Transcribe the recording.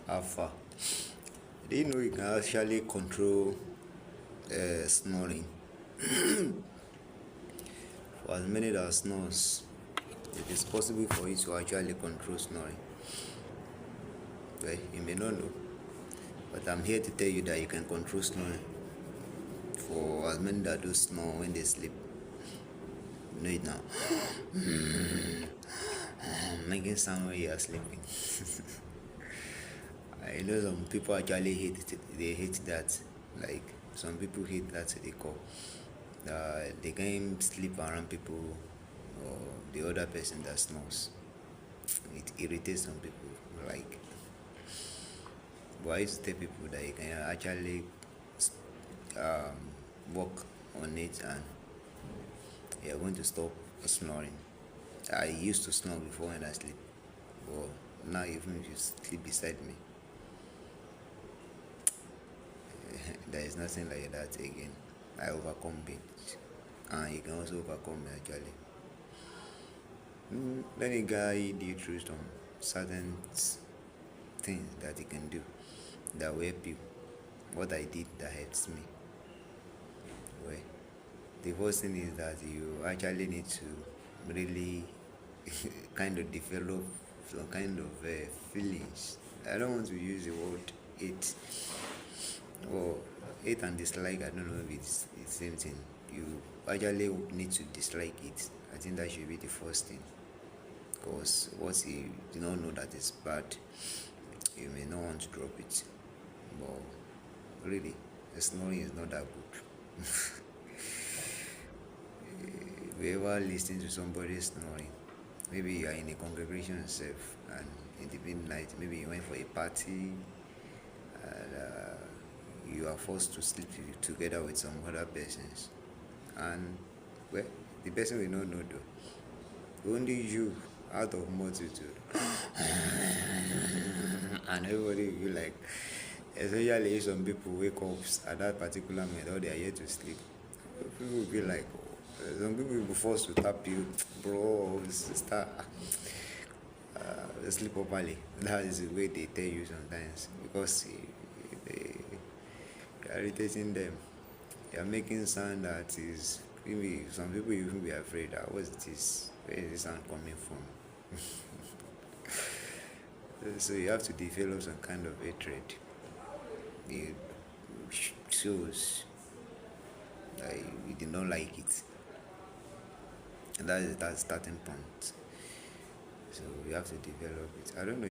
Alpha. Do you know you can actually control snoring? For as many that snores, it is possible for you to actually control snoring. Well, you may not know, but I'm here to tell you that you can control snoring. For as many that do snore when they sleep, you know it now. Making sound when you are sleeping. I know some people actually hate it. They hate that. Like some people hate that to the core. They can't sleep around people or the other person that snores. It irritates some people. Like, but I used to tell people that you can actually work on it and you're going to stop snoring. I used to snore before when I sleep, but now even if you sleep beside me, there is nothing like that again. I overcome it, and you can also overcome it actually. Let me guide you through some certain things that you can do that will help you. What I did that helps me. Well, the first thing is that you actually need to really kind of develop some kind of feelings. I don't want to use the word hate or hate and dislike. I don't know if it's the same thing. You actually need to dislike it. I think that should be the first thing. Because once you do not know that it's bad, you may not want to drop it. But really, the snoring is not that good. If you ever listen to somebody snoring, maybe you are in a congregation yourself and in the midnight, maybe you went for a party and you are forced to sleep together with some other persons, and well, the person will not know though. Only you out of multitude. And everybody will be like, especially if some people wake up at that particular moment or they are yet to sleep, people will be like, some people will be forced to tap you, bro, sister, sleep properly. That is the way they tell you sometimes, because they are irritating them. You are making sound that is, maybe some people even be afraid that where is this sound coming from. So you have to develop some kind of hatred. It shows that you did not like it, and that is that starting point. So you have to develop it. I don't know.